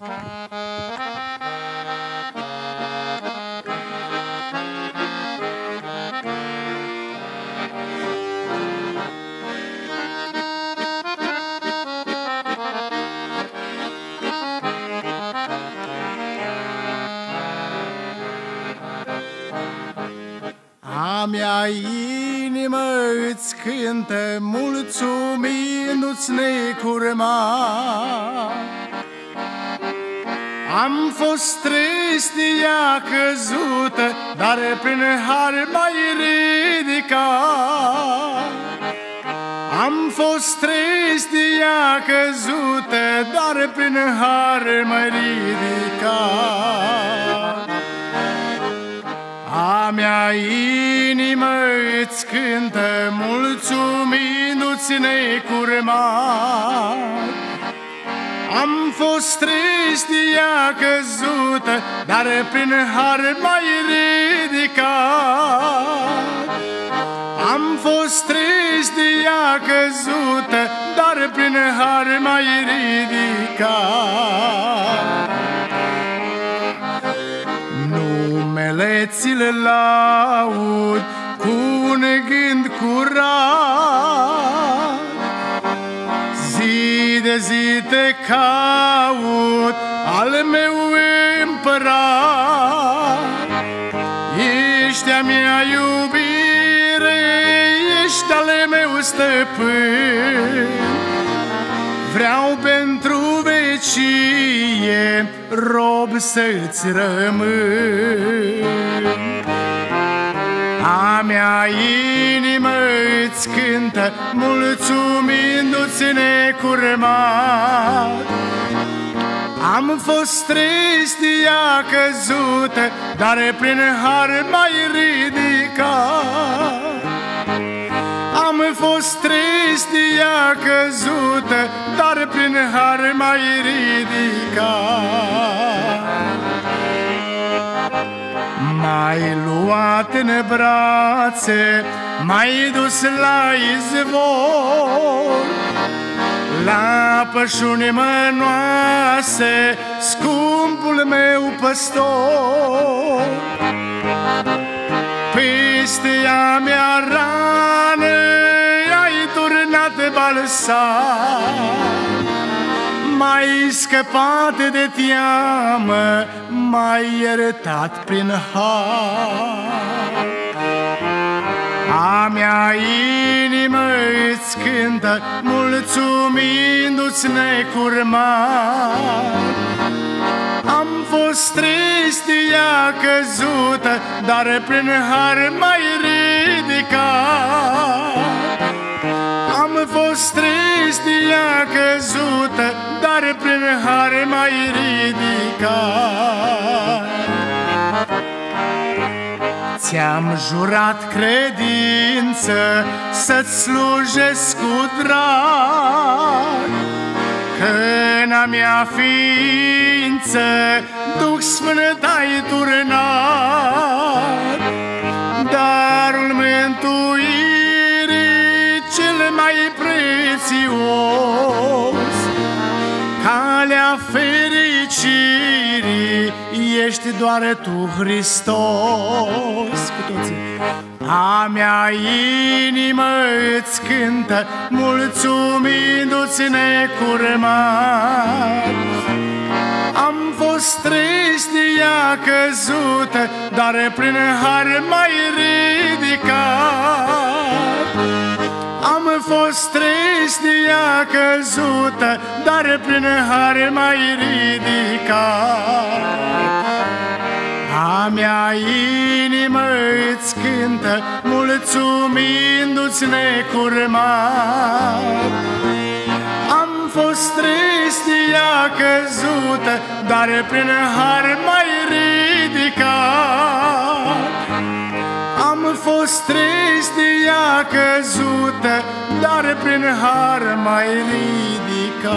A mea inimă îți cântă, mulțumindu-ți necurmat. Am fost trist, ea căzută, dar prin har m-ai ridicat. Am fost trist, ea căzută, dar prin har m-ai ridicat. A mea inimă îți cântă, mulțumindu-ți necurmat. Am fost trist, ea căzută, dar prin har m-ai ridicat. Am fost trist, ea căzută, dar prin har m-ai ridicat. Numele ți-l laud cu un gând curat, zi de zi te caut, al meu împărat. Ești a mea iubire, ești al meu stăpân. Vreau pentru vecie rob să-ți rămân. A mea inimă îți cântă, mulțumindu-ți necurmat. Am fost trist, ea căzută, dar prin har m-ai ridicat. Am fost trist, ea căzută, dar prin har m-ai ridicat. M-ai luat în brațe, m-ai dus la izvor, la pășuni mănoase, scumpul meu păstor. Peste a mea rană ai turnat balsam, m-ai scăpat de teamă, m-ai iertat prin har. A mea inimă îți cântă, mulțumindu-ți necurmat. Am fost trist, ea căzută, dar prin har m-ai ridicat. Am fost trist, ea căzută, dar prin har m-ai ridicat. Ți-am jurat credință să-ți slujesc cu drag, că în-a mea ființă Duh Sfânt ai turnat. Darul mântuirii cel mai prețios, calea fericirii ești doar tu, Hristos. Cu toții. A mea inimă îți cântă, mulțumindu-ți necurmat. Am fost trist, ea căzută, dar prin har m-ai ridicat. Am fost trist, ea căzută, dar prin har m-ai ridicat. A mea inimă îți cântă, mulțumindu-ți necurmat. Am fost trist, ea căzută, dar prin har m-ai ridicat. Am fost trist, ea căzută, dar prin har m-ai ridicat.